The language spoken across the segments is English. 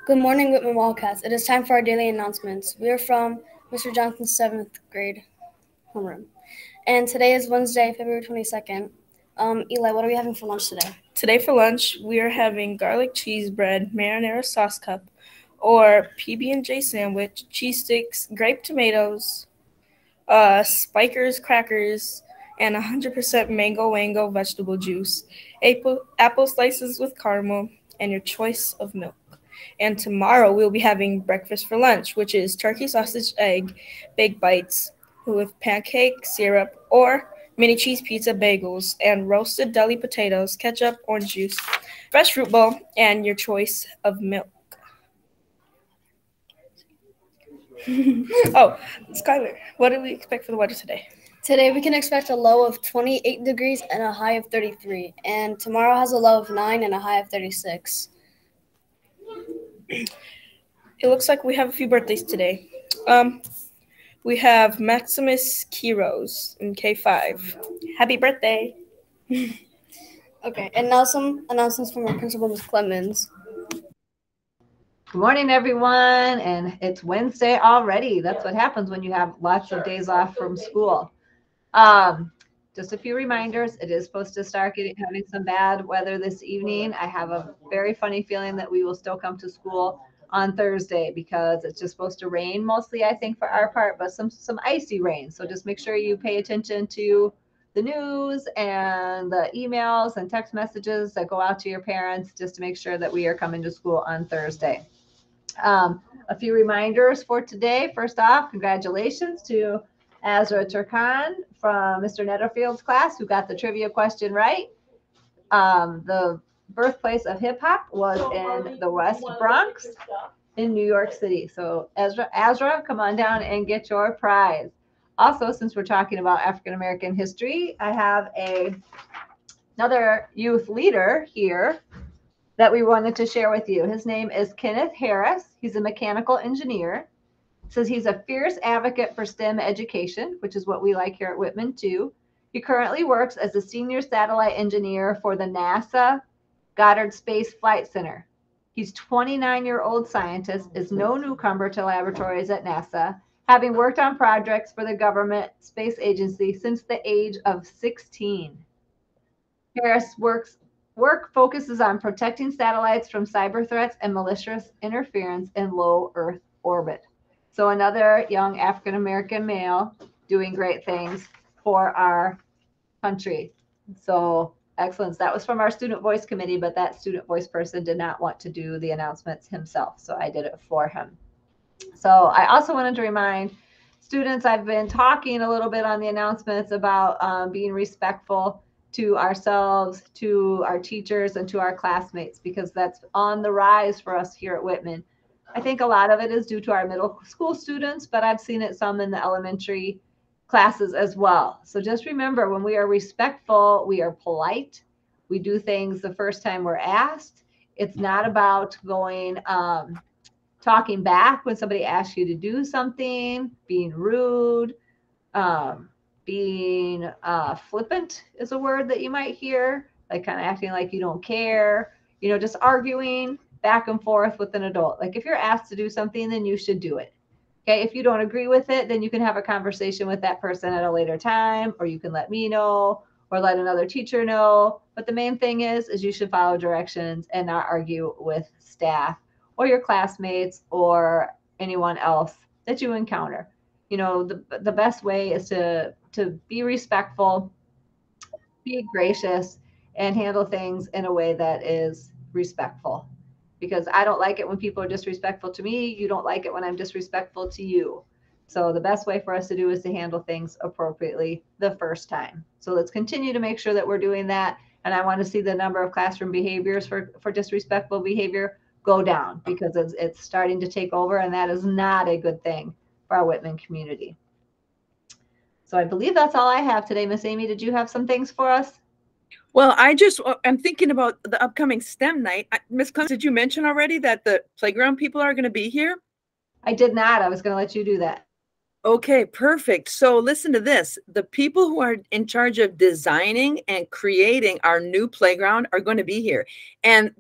Good morning, Whitman Wildcats. It is time for our daily announcements. We are from Mr. Johnson's 7th grade homeroom. And today is Wednesday, February 22nd. Eli, what are we having for lunch today? Today for lunch, we are having garlic cheese bread, marinara sauce cup, or PB&J sandwich, cheese sticks, grape tomatoes, Spikers crackers, and 100% mango wango vegetable juice, apple slices with caramel, and your choice of milk. And tomorrow we'll be having breakfast for lunch, which is turkey sausage egg baked bites with pancake syrup or mini cheese pizza bagels and roasted deli potatoes, ketchup, orange juice, fresh fruit bowl, and your choice of milk. Oh, Skylar, what do we expect for the weather today? Today we can expect a low of 28 degrees and a high of 33. And tomorrow has a low of 9 and a high of 36. It looks like we have a few birthdays today. We have Maximus Kiros in K5. Happy birthday! Okay, and now some announcements from our principal, Ms. Clemens. Good morning, everyone, and it's Wednesday already. That's what happens when you have lots of days off from school. Just a few reminders. It is supposed to start having some bad weather this evening. I have a very funny feeling that we will still come to school on Thursday because it's just supposed to rain mostly, I think, for our part, but some icy rain. So just make sure you pay attention to the news and the emails and text messages that go out to your parents just to make sure that we are coming to school on Thursday. A few reminders for today. First off, congratulations to Azra Turkan from Mr. Netterfield's class who got the trivia question right. The birthplace of hip hop was in the West Bronx in New York City. So Azra, come on down and get your prize. Also, since we're talking about African American history, I have another youth leader here that we wanted to share with you. His name is Kenneth Harris. He's a mechanical engineer. It says he's a fierce advocate for STEM education, which is what we like here at Whitman too. He currently works as a senior satellite engineer for the NASA Goddard Space Flight Center. He's 29-year-old scientist, is no newcomer to laboratories at NASA, having worked on projects for the government space agency since the age of 16. Harris' work focuses on protecting satellites from cyber threats and malicious interference in low Earth orbit. So another young African-American male doing great things for our country. So excellence. That was from our Student Voice Committee, but that Student Voice person did not want to do the announcements himself, so I did it for him. So I also wanted to remind students, I've been talking a little bit on the announcements about being respectful to ourselves, to our teachers, and to our classmates, because that's on the rise for us here at Whitman. I think a lot of it is due to our middle school students, but I've seen it some in the elementary classes as well. So just remember, when we are respectful, we are polite, we do things the first time we're asked. It's not about going, talking back when somebody asks you to do something, being rude, being flippant is a word that you might hear, like kind of acting like you don't care, just arguing back and forth with an adult. Like if you're asked to do something, then you should do it. Okay, if you don't agree with it, then you can have a conversation with that person at a later time, or you can let me know or let another teacher know. But the main thing is you should follow directions and not argue with staff or your classmates or anyone else that you encounter. The best way is to be respectful, be gracious, and handle things in a way that is respectful. Because I don't like it when people are disrespectful to me. You don't like it when I'm disrespectful to you. So the best way for us to do is to handle things appropriately the first time. So let's continue to make sure that we're doing that. And I want to see the number of classroom behaviors for disrespectful behavior go down, because it's starting to take over, and that is not a good thing for our Whitman community. So I believe that's all I have today. Miss Amy, did you have some things for us? Well, I'm thinking about the upcoming STEM night. Miss Clemens, did you mention already that the playground people are going to be here? I did not. I was going to let you do that. Okay, perfect. So listen to this. The people who are in charge of designing and creating our new playground are going to be here. And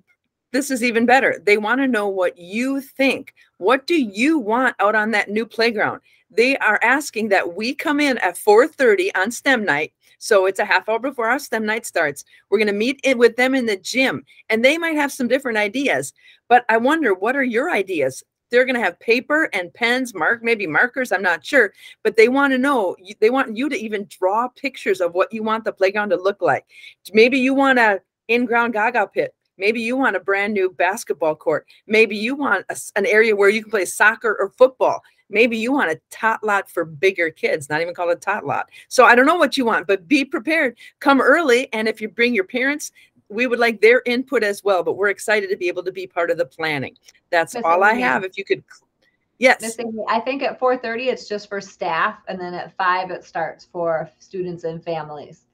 this is even better. They want to know what you think. What do you want out on that new playground? They are asking that we come in at 4:30 on STEM night. So it's a half hour before our STEM night starts. We're going to meet with them in the gym, and they might have some different ideas. But I wonder, what are your ideas? They're going to have paper and pens, maybe markers, I'm not sure. But they want to know, they want you to even draw pictures of what you want the playground to look like. Maybe you want an in-ground gaga pit. Maybe you want a brand new basketball court. Maybe you want an area where you can play soccer or football. Maybe you want a tot lot for bigger kids, not even called a tot lot. So I don't know what you want, but be prepared. Come early. And if you bring your parents, we would like their input as well. But we're excited to be able to be part of the planning. That's all I have. If you could. Yes. I think at 4:30, it's just for staff. And then at 5, it starts for students and families.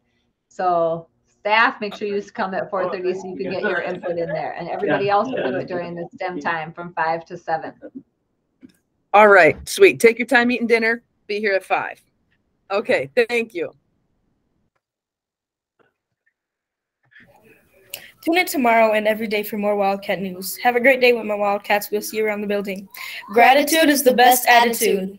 So staff, make sure you come at 4:30 so you can get your input in there. And everybody else will do it during the STEM time from 5 to 7. All right, sweet. Take your time eating dinner. Be here at 5. Okay, thank you. Tune in tomorrow and every day for more Wildcat news. Have a great day with my Wildcats. We'll see you around the building. Gratitude is the best attitude.